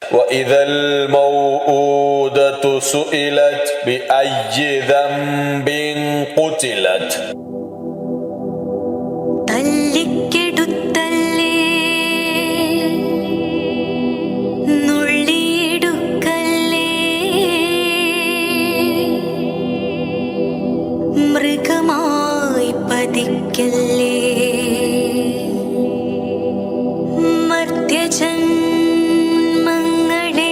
وإذا الموءودة سئلت بأي ذنب قتلت മൃഗമായി പതിക്കല്ലേ മർത്യജന്മങ്ങളെ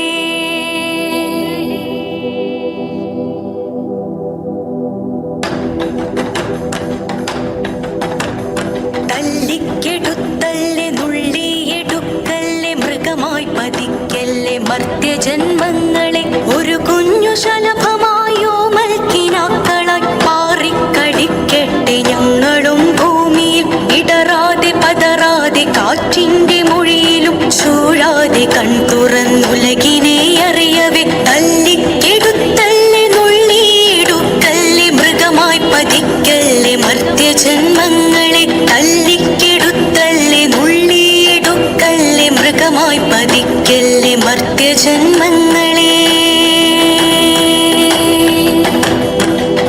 തല്ലിക്കെടുത്തല്ലേ നുള്ളിയെടുക്കല്ലേ മൃഗമായി പതിക്കല്ലേ മർത്യജന്മങ്ങളെ ഒരു കുഞ്ഞു ശലഭമായോ മൽക്കിനാക്കളായി പാറിക്കളിക്കട്ടെ ഞങ്ങളും ഭൂമിയിൽ ഇടറാതെ പതറാതെ കാറ്റിന്റെ മൊഴിയിലും ചൂഴാതെ കൺതുറന്നുലകിനെ അറിയവേ തല്ലിക്കെടുത്തല്ലേ നുള്ളിയെടുക്കല്ലേ മൃഗമായി പതിക്കല്ലേ മർത്യജന്മങ്ങളെ തല്ലിക്കെടുത്തല്ലേ നുള്ളിയെടുക്കല്ലേ മൃഗമായി പതിക്കല്ലേ മർത്യജന്മങ്ങളെ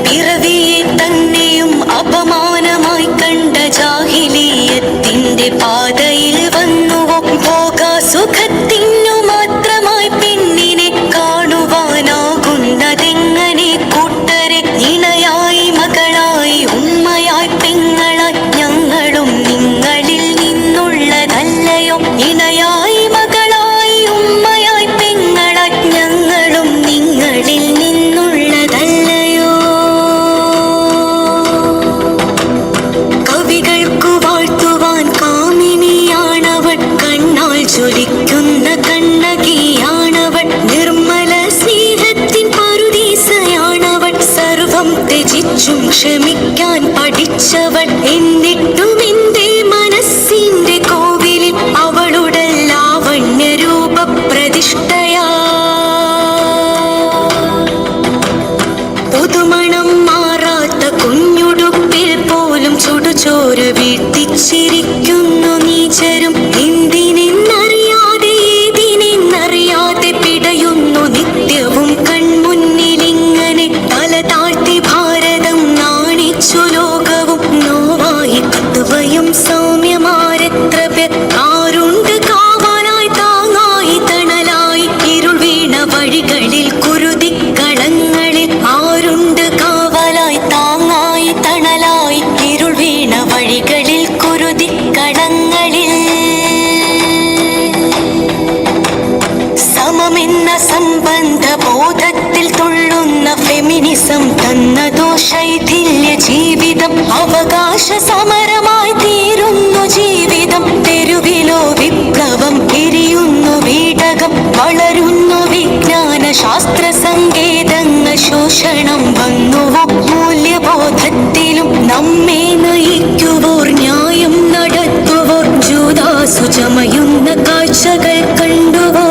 പിറവിയെ തന്നെയും അപമാനമായി കണ്ട ജാഹിലിയത്തിന്റെ പാതയിൽ വന്നുവോ ഭോഗസുഖത്തിനു മാത്രമായി പെണ്ണിനെ കാണുവാനാകുന്നതെങ്ങനെ കൂട്ടരെ ഇണയായി മകളായി ഉമ്മയായി പെങ്ങളായി ഞങ്ങളും നിങ്ങളിൽ നിന്നുള്ളതല്ലയോ ഇണയായി മകളായി ഉമ്മയായി പെങ്ങളായി ഞങ്ങളും നിങ്ങളിൽ നിന്നുള്ളതല്ലയോ കവികൾക്കു വാഴ്ത്തുവാൻ കാമിനിയാണവൾ കണ്ണാൽ ജ്വലിക്കുന്ന കണ്ണകിയാണവൾ നിർമ്മല സ്നേഹത്തിൻ പറുദീസയാണവൾ സർവം ത്യജിച്ചും ക്ഷമിക്കാൻ പഠിച്ചവൾ എന്നിട്ടും എന്റെ മനസ്സിന്റെ കോവിലിൽ അവളുടെ ലാവണ്യ രൂപ പ്രതിഷ്ഠയാ പുതുമണം മാറാത്ത കുഞ്ഞുടുപ്പിൽ പോലും ചുടുചോര വീഴ്ത്തിച്ചിരിക്കുന്നു നീചരും എന്തിനെന്നറിയാതെ ഏതിനെന്നറിയാതെ പിടയുന്നു നിത്യവും കൺമുന്നിലിങ്ങനെ തല താഴ്ത്തി ഭാരതം നാണിച്ചു ലോകവും നോവായി കത്തുവയും സൗമ്യമാരെത്ര പേർ ആരുണ്ട് കാവാനായി താങ്ങായി തണലായി ഇരുൾ വീണ വഴികളിൽ കുരുതിക്കളങ്ങളിൽ ആരുണ്ട് കാവലായി താങ്ങായി തണലായി ഇരുൾ വീണ വഴികളിൽ കുരുതിക്കളങ്ങളിൽ സമമെന്ന സംബന്ധ ബോധത്തിൽ തുള്ളുന്ന ഫെമിനിസം തന്നതോ ശൈഥില്യ ജീവിതം അവകാശ സമരമായി തീരുന്നു ജീവിതം തെരുവിലോ വിപ്ലവം എരിയുന്നു വീടകം വളരുന്നു വിജ്ഞാന ശാസ്ത്ര സങ്കേതങ്ങൾ ശോഷണം വന്നുവോ മൂല്യബോധത്തിലും നമ്മെ നയിക്കുവോർ ന്യായം നടത്തുവോർ ജൂദാസു ചമയുന്ന കാഴ്ചകൾ കണ്ടുവോ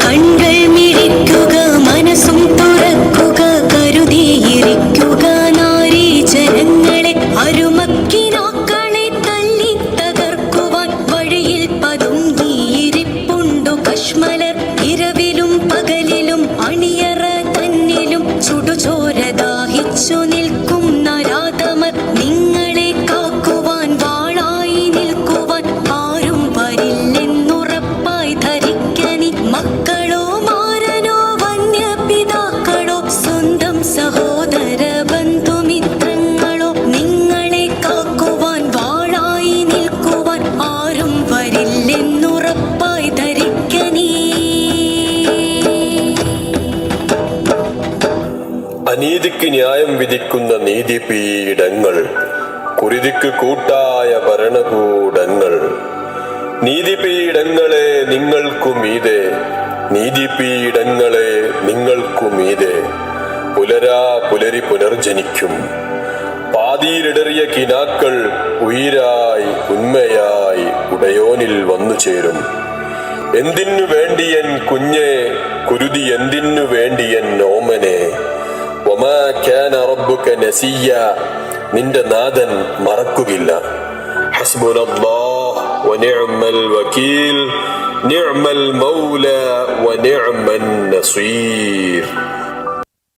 കൺകൾ മിഴിക്കുക മനസ്സും തുറക്കുക കരുതിയിരിക്കുക നാരീ ജനങ്ങളെ അരുമക്കിനാക്കളെ തല്ലി തകർക്കുവാൻ വഴിയിൽ പതുങ്ങിയിരിപ്പുണ്ടു കശ്മലർ ഇരവിലും പകലിലും അണിയറ തന്നിലും ചുടുചോര ദാഹിച്ചു നിൽക്കും നരാധമർ നിങ്ങളെ കാക്കുവാൻ വാളായി നിൽക്കുവാൻ ആരും വരില്ലെന്നുറപ്പായി ധരിക്കനി മക്കളോ മാരനോ വന്യപിതാക്കളോ സ്വന്തം സഹോദര ബന്ധുമിത്രങ്ങളോ നിങ്ങളെ കാക്കുവാൻ വാളായി നിൽക്കുവാൻ ആരും വരില്ലെന്നുറപ്പായി ധരിക്കനീ അനീതിക്ക് ന്യായം വിധിക്കുന്ന നീതിപീഠങ്ങൾ കുരുതിക്ക് കൂട്ടായ ഭരണകൂടങ്ങൾ നീതിപീഠങ്ങളെ നിങ്ങൾക്കുമീതെ നീതിപീഠങ്ങളെ നിങ്ങൾക്കുമീതെ പുലരാ പുലരി പുനർജനിക്കും പാതിയിലിടറിയ കിനാക്കൾ ഉയിരായി ഉന്മയായി ഉടയോനിൽ വന്നു ചേരും എന്തിനു വേണ്ടിയൻ കുഞ്ഞെ കുരുതി എന്തിനു വേണ്ടിയൻ ഓമനെ വമാ കാന റബ്ബുക നസിയ്യ നിന്റെ നാഥൻ മറക്കുകയില്ല. ഹസ്ബുനല്ലാഹ് വനിഅ്മൽ വകീൽ നിഅ്മൽ മൗല വനിഅ്മൻ നസീർ.